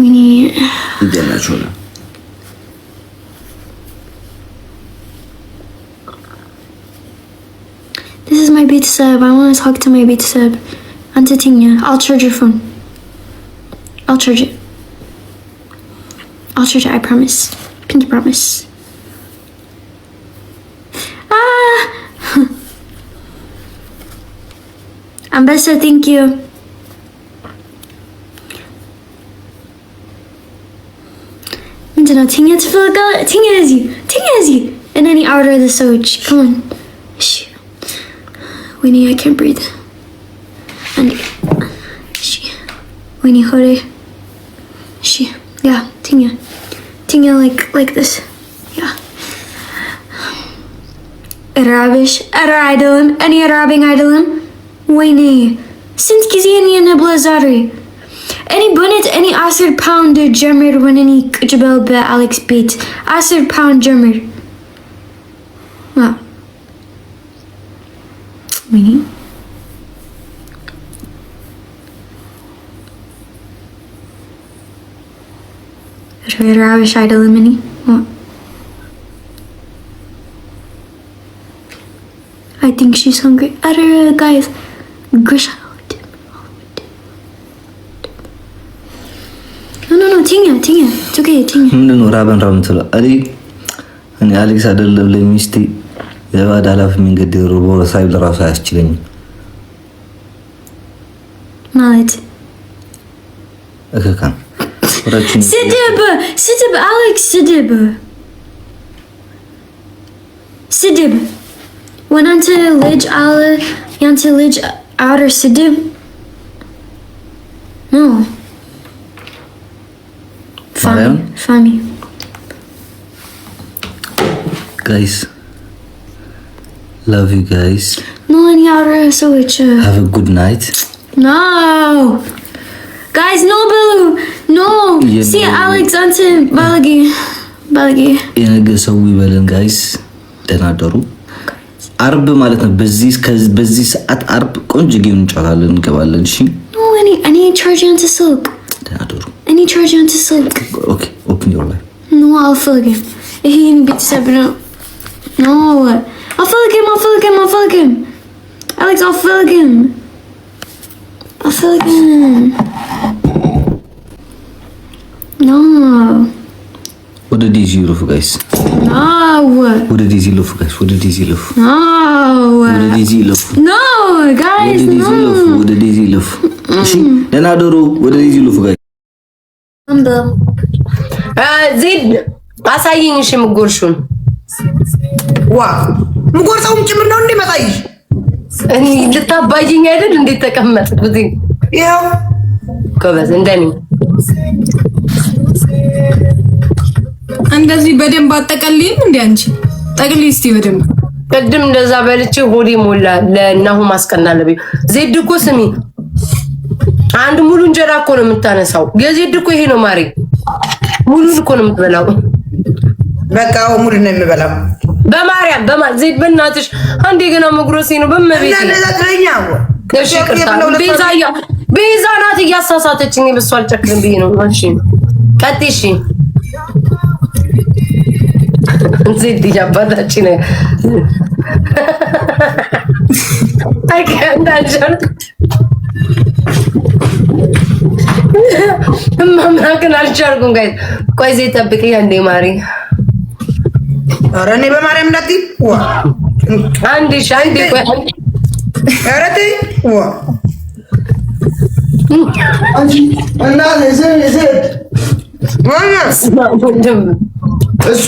need. This is my beat-sub. I want to talk to my beat-sub. Antitinya, I'll charge your phone. I'll charge it. I'll charge it, I promise. Pinky promise. Ah! Ambessa, thank you. Tingya to fill a Tingya is you. And any outer of the Soj. Come on. Winnie, I can't breathe. Winnie, Hore. Yeah, Tingya. Tingya like this. Yeah. Arabish. Ara idolum. Any Arabing idolum? Winnie. Since Kizini and Blazari. Any bunnet, any acid pound German when any Jabel be Alex beat. Acid pound German. Wow. Winnie? Arabish idol mini? What? I think she's hungry. Guys, Grisha. No, Tingya. It's okay, Tingya. No, Raban Ramtula. And Alex had a lovely misty. The Vadala Minga de Robo Side Rasa as chilling. Mallet. Okay, come. Sidib, Alex, Sidib. When unto Lidge Allah, Yanta Lidge outer Sidib. No. Fami. Guys, love you guys. No, any outer so it's have a good night. No, guys, no Billu, no. Yeah, see no. Alex onto Balagi. የነገ ሰው ይበለን ጋይስ። ደህና ደሩ። አርብ ማለት ነው። በዚህ ሰዓት አርብ ቆንጆ ጌም እንጫወታለን እንገባለን። እሺ no, any charge onto silk. ደህና ደሩ። Any charge onto silk. Okay, open your life. No, I'll fill again. He beat 7. No, I'll fill again. Alex, I'll fill again. No. What did these look, guys? No. What did these look, guys? What did these look? No. What did these look? No, guys, no. What did these look? Then I don't know. What did these look, guys? ዜድ አሳይኝ። እሺ ምጎርሹን ምጎርሰውም ጭምር ነው እንዴ መጣይሽ? እኔ ልታባይኝ አይደል እንዴ ተቀመጥኩት? ያው ከበዝ እንደኔ እንደዚህ በደንብ አጠቀልይም እንዴ አንቺ ጠቅልይ እስቲ በደንብ። ቅድም እንደዛ በልቼ ሆዴ ሞላ። ለናሁ ማስቀናለብ ዜድ እኮ ስሚ፣ አንድ ሙሉ እንጀራ እኮ ነው የምታነሳው። የዜድ እኮ ይሄ ነው ማሪ፣ ሙሉ እኮ ነው የምትበላው። በቃ ሙሉ ነው የምበላው። በማርያም ዜድ በእናትሽ አንዴ ገና መጉረሴ ነው በመቤት ቤዛ ናት እያሳሳተችኝ። በሷ አልጨክልም ብዬ ነው። እሺ ቀጥይ። እሺ ዜድ ያባዳች ነው አይከንዳጀር ማምራከን አልቻልኩም። ጋይስ ቆይ ዜድ ጠብቂኝ አንዴ ማሪ። ኧረ እኔ በማርያም እንዳትይ አንዴ ቆይ ኧረ ተይ እና ዜድ እሷ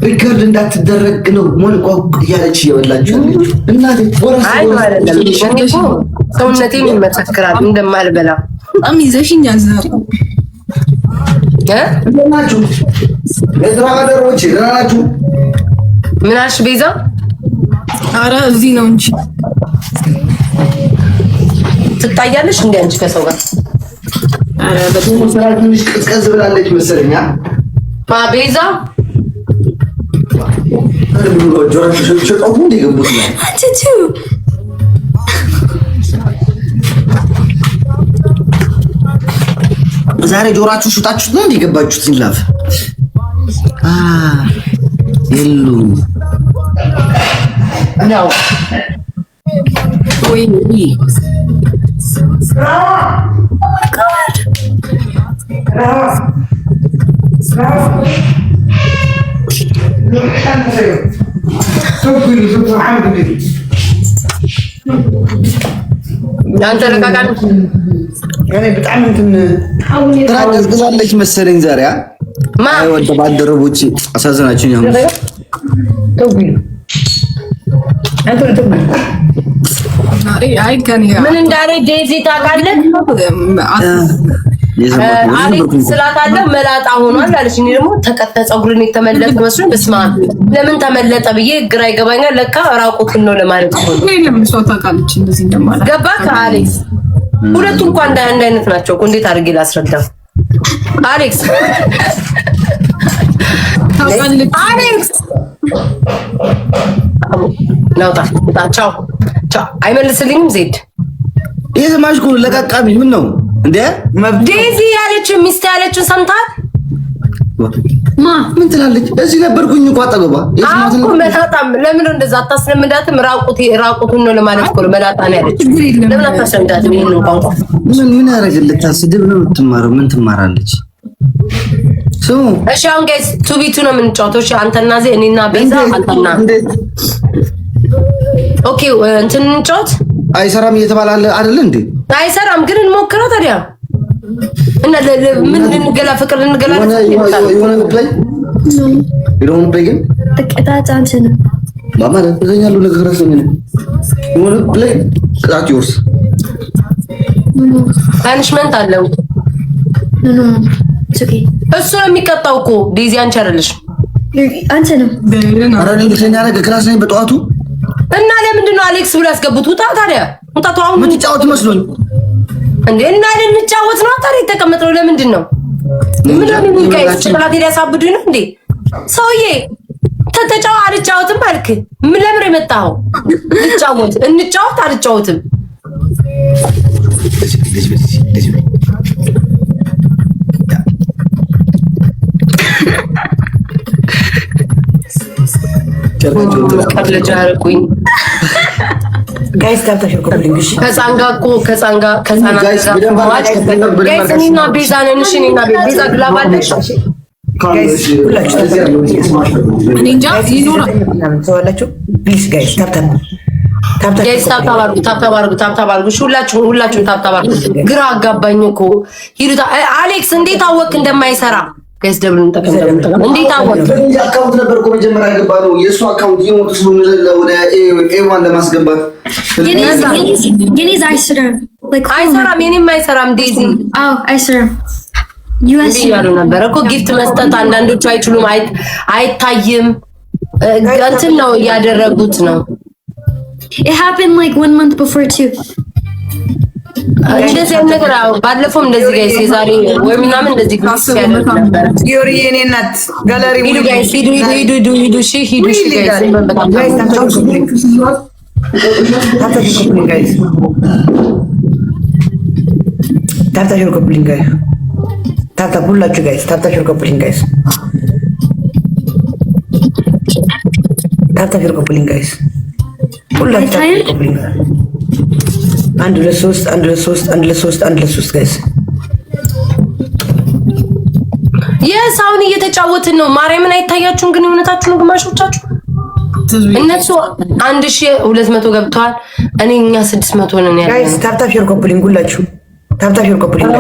ሪከርድ እንዳትደረግ ነው ሞልቋቅ እያለች እየበላችሁ እናቴ አይ ማለት ነው። እኔ እኮ ሰውነቴም ይመሰክራል እንደማልበላ። በጣም ይዘሽኛል ዛሬ ናችሁ የስራ ባልደረቦቼ ደህና ናችሁ? ምን አልሽ ቤዛ? ኧረ እዚህ ነው እንጂ ትታያለሽ እንዴ አንቺ ከሰው ጋር? ኧረ በጣም ስራ ትንሽ ቅዝቀዝ ብላለች መሰለኝ። ቤዛ ዛሬ ጆሮአችሁ ሹጣችሁት ነው እንዲገባችሁት ይላፍ የሉ ነው ወይ አንተ ለካካን እኔ በጣም እንትን ትራቀስ ግዛለች መሰለኝ ዛሬ ማይ ወደ ባደረቦች አሳዘናችሁኝ አሁን ምን እንዳለ ዴዚ ታውቃለህ? አሌክስ ስላታለው መላጣ ሆኗል አለች። እኔ ደግሞ ተቀጠ ፀጉርን የተመለጠ መስሎኝ በስማ ለምን ተመለጠ ብዬ ግራ ይገባኛል። ለካ ራቁትን ነው ለማለት ነው። ለምን ሰው ታውቃለች እንደዚህ እንደማለት ገባ ከአሌክስ ሁለቱም እንኳን አንድ አይነት ናቸው እኮ እንዴት አድርጌ ላስረዳው? አሌክስ አሌክስ ናውጣ ቻው ቻው አይመልስልኝም። ዜድ የሰማሽ እኮ ለቃቃሚ ምን ነው እንዴ? ዴዚ ያለችው ሚስት ያለችው ሰምታል? ምን ትላለች? እዚህ ነበርኩኝ እኮ አጠገቧ። አቁ መታጣም ለምን እንደዛ አታስለምዳትም? ራቁቱን ነው ለማለት እኮ መላጣ ነው ያለችው። ለምን አታስለምዳትም? ይሄን ነው ቋንቋ ምን ያደርግልታል? ስድብ ነው የምትማረው። ምን ትማራለች? እሺ አሁን ጋይስ ቱቢቱ ነው የምንጫወተው። እሺ አንተና እኔና ቤዛ አንተና ኦኬ እንትን እንጫወት። አይሰራም እየተባለ አይደል እንዴ? አይሰራም ግን እንሞክረው ታዲያ። እና ምን ልንገላ ፍቅር ልንገላ የሆነ ፕሌይ ይሮን ፕሌይ ግን ቅጣት አንተ ነው ማማ ለተኛሉ ነገር ረሰኝ ነው የሆነ ፕሌይ ቅጣት ይወርስ ፓኒሽመንት አለው። እሱ ነው የሚቀጣው እኮ ዴዚ አንቺ አይደለሽ አንተ ነው። አራኔ ልጅኛ ነገር ክላስ ነኝ በጠዋቱ እና ለምንድን ነው አሌክስ ብሎ ያስገቡት? ውጣ ታዲያ ውጣ። ተው ምን ትጫወት መስሎኝ እንዴ? እና ልንጫወት ነው ታዲያ የተቀመጥነው ለምንድን ነው? ምን ነው ጋይስ ጭቅላት ያሳብዱኝ ነው እንዴ? ሰውዬ ተጫው አልጫወትም አልክ። ምን ለምን የመጣኸው? ልጫወት እንጫወት አልጫወትም ጋይስ ታብታሽር ኮምፕሊንግሽ ከጻንጋ ቤዛ ነን። እሺ እኔና ቤዛ ግላባለሽ ጋይስ ሁላችሁ እኔ እንጃ ይኖራል ተዋላችሁ ፕሊዝ ጋይስ ጋይስ ታብታብ አድርጉ። ሁላችሁም ታብታብ አድርጉ። ግራ አጋባኝ እኮ ሂዱታ። አሌክስ እንዴት አወቅ እንደማይሰራ? ጋይስ ደብል እንጠቀም እንዴት አወቅ? አካውንት ነበር እኮ መጀመሪያ ገባ ነው የሱ አካውንት ይሞት ነው ወደ ኤዋን ለማስገባት የኔ አይሰራም። የኔም አይሰራም። ዴዚ አይሰራም። ዩኤስ ያሉ ነበር እኮ ጊፍት መስጠት አንዳንዶቹ አይችሉም። አይታይም እንትን ነው ያደረጉት ነው። It happened like 1 month before too. እንደዚህ ነገር ባለፈው እንደዚህ ጋይስ የዛሬ ወይ ምናምን እንደዚህ ግሩፕ ያለው ነበር። ዮሪ የኔ እናት ጋለሪ ሂዱ ጋይስ ሂዱ እሺ ሂዱ እሺ ጋይስ ጋይስ ታብታሽር ኮምፕሊንግ ጋይስ ታብታ ሁላችሁ ጋይስ ታብታሽር ኮምፕሊንግ ጋይስ ታብታሽር ኮምፕሊንግ ጋይስ ሁላችሁ ኮምፕሊንግ አንድ ለሶስት ጋይስ የሳውን እየተጫወትን ነው። ማርያምን አይታያችሁም ግን እውነታችሁ ነው። ግማሾቻችሁ እነሱ 1200 ገብተዋል። እኛ 600 ነን ያለው ጋይስ ታብታሽር ኮምፕሊንግ ሁላችሁ ታብታሽር ኮምፕሊንግ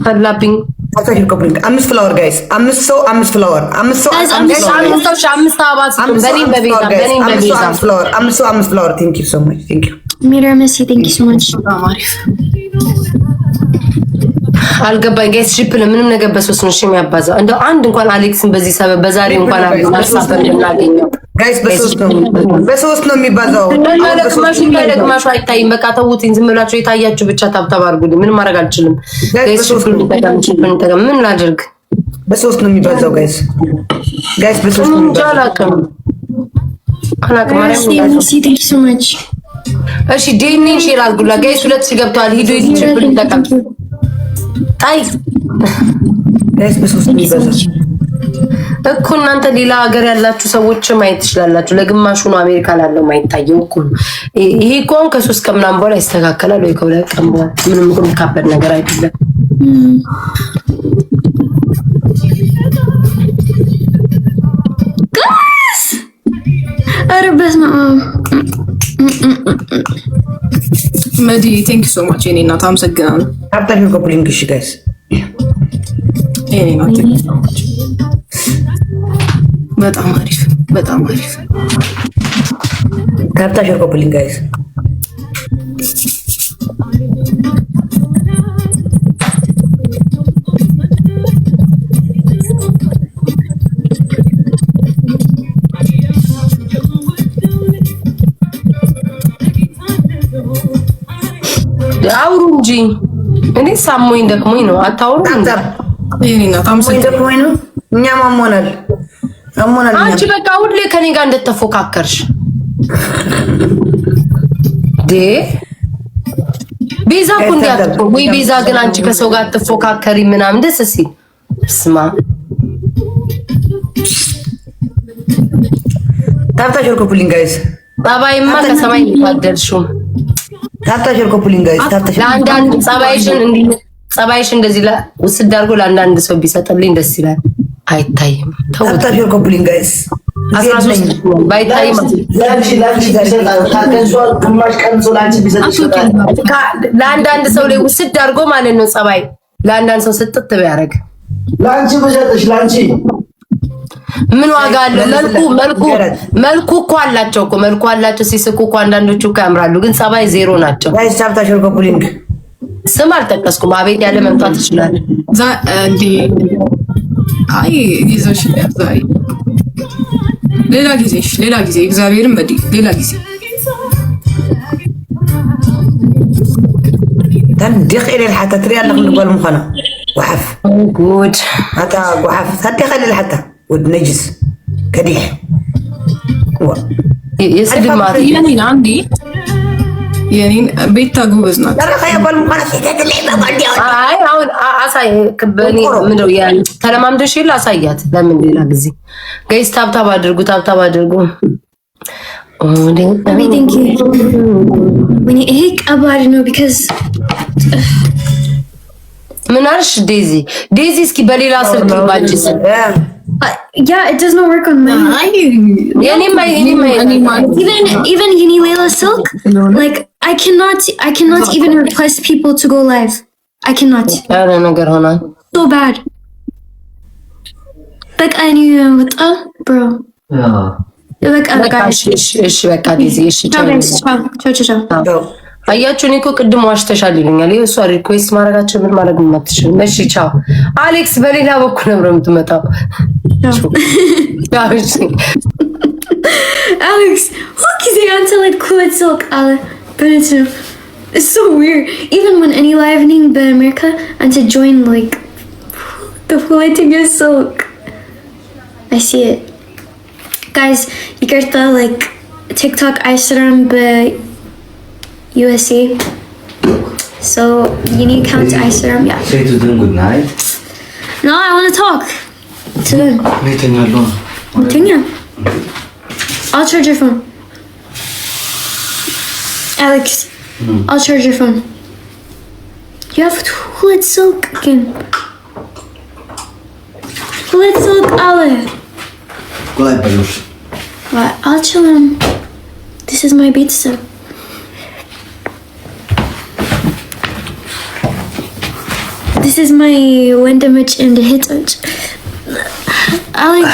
ፈላብኝ ታብታሽር ኮምፕሊንግ 5 ፍላወር ጋይስ 5 ሰው 5 ፍላወር 5 ሰው 5 አባስ በኔም በቤዛ 5 ፍላወር ቴንክ ዩ ሶ ማች ቴንክ ዩ Mira Messi, thank you so much. አልገባኝ ጋይስ ሽፕ ለምንም ነገር በሶስት ነው የሚያባዛው። እንደው አንድ እንኳን አሌክስን በዚህ ሰበብ በዛሬ እንኳን አልሳፈር እናገኘው ጋይስ በሶስት ነው የሚባዛው። ለግማሹ አይታይም። በቃ ተውትኝ ዝም ብላችሁ የታያችሁ ብቻ ታብታብ አድርጉልኝ። ምንም ማድረግ አልችልም ጋይስ። ሽፕ እንጠቀም ምን ላድርግ? በሶስት ነው የሚባዛው ጋይስ በሶስት ነው የሚባዛው። Messi, thank you so much. እሺ ዲኤንኤ ሼር አድርጉላ ጋይስ። 2000 ገብተዋል። ሂዱ ችግር እንጠቀም ጣይ ጋይስ በሶስት ሚበዛስ እኮ እናንተ ሌላ ሀገር ያላችሁ ሰዎች ማየት ትችላላችሁ። ለግማሹ ነው አሜሪካ ላለው ማይታየው እኮ ይሄ እኮ ከ3 ቀን ምናምን በኋላ ይስተካከላል ወይ ከ2 ቀን በኋላ ምንም እኮ የሚካበድ ነገር አይደለም። ጋይስ አረበስ ነው መዲ ቴንክ ዩ ሶ ማች የኔ እናት አመሰግናለሁ። ታብታችሁ ኮፕሊንግ እሺ ጋይስ የኔ እናት በጣም አሪፍ በጣም አሪፍ ታብታችሁ ኮፕሊንግ ጋይስ አውሩ እንጂ እኔ ሳሞኝ ደክሞኝ ነው። አታውሩ እንዴ? የኔ እናት ሳሞኝ ደክሞኝ ነው። እኛም አሞናል። አንቺ በቃ ሁሌ ከኔ ጋር እንደተፎካከርሽ ቤዛ እኮ እንዲያጥቁ ወይ ቤዛ ግን አንቺ ከሰው ጋር ተፎካከሪ ምናምን ደስ ሲል ስማ ታብታችሁ ኮፕሊንግ ጋይስ ባባይማ ከሰማይ ይታደልሽው ታብታችሁ ኮፕሊንግ ጋይስ ታብታችሁ ለአንዳንድ ጸባይሽ እንደዚህ ውስድ አድርጎ ለአንዳንድ ሰው ቢሰጥልኝ ደስ ይላል። አይታይም ታብታችሁ ኮፕሊንግ ጋይስ 13 ባይታይም ለአንዳንድ ሰው ላይ ውስድ አድርጎ ማለት ነው። ጸባይ ለአንዳንድ ሰው ስጥት ቢያደርግ ላንቺ ብሰጥሽ ላንቺ ምን ዋጋ አለው? መልኩ እኮ አላቸው እኮ መልኩ አላቸው። ሲስቁ እኮ አንዳንዶቹ እኮ ያምራሉ፣ ግን ጸባይ ዜሮ ናቸው። ጋይስ ታብታችሁ ኮፕሊንግ ስም አልጠቀስኩም። አቤት ያለ መምጣት ይችላል። እንዲ አይ ይዘሽ ዛሬ ሌላ ጊዜ እግዚአብሔርን መዲ ሌላ ጊዜ تندخ إلى الحتى تري الله نقول مخنا وحف ጉድ حتى وحف تندخ إلى الحتى ودنجس كديح የስድብ ማለት የኔን አንዲ የኔን ቤታ ጎበዝ ናት። ترى خيا قول مخنا في تدلي بقولي አይ አሁን አሳይ ከበኔ ምንድነው ያን ተለማምደሽ ይል አሳያት። ለምን ሌላ ጊዜ ጋይስ ታብታብ አድርጉ Thank you. When you hate about it, no, because ምን አልሽ ዴዚ እስኪ በሌላ ስልክ ባጅስ yeah, it does not work on mine. Even Unilela Silk, like I cannot even request people to go live. I cannot. አረ ነገር ሆና So bad. Like I knew what bro. በቃ እሺ በቃ ዴዚ እሺ Ciao. አያችሁ እኔ እኮ ቅድም ዋሽተሻል ይሉኛል። እሷ ሪኩዌስት ማድረጋቸው ምን ማድረግ ማትችል። እሺ ቻው አሌክስ። በሌላ በኩል ነው የምትመጣው። Alex, who can say until like cool silk? But it's so weird. Even when any livening by America and to join like the floating is silk. I see it. Guys, you get the like TikTok Instagram by USA. So you need to count Instagram, yeah. Say to them good night. No, I want to talk to them. Continue. I'll charge your phone. Alex, I'll charge your phone. You have hood silk again. Hood silk, Ale. What? I'll chill him. This is my pizza. This is my Wendamich and the Hitch. Alex.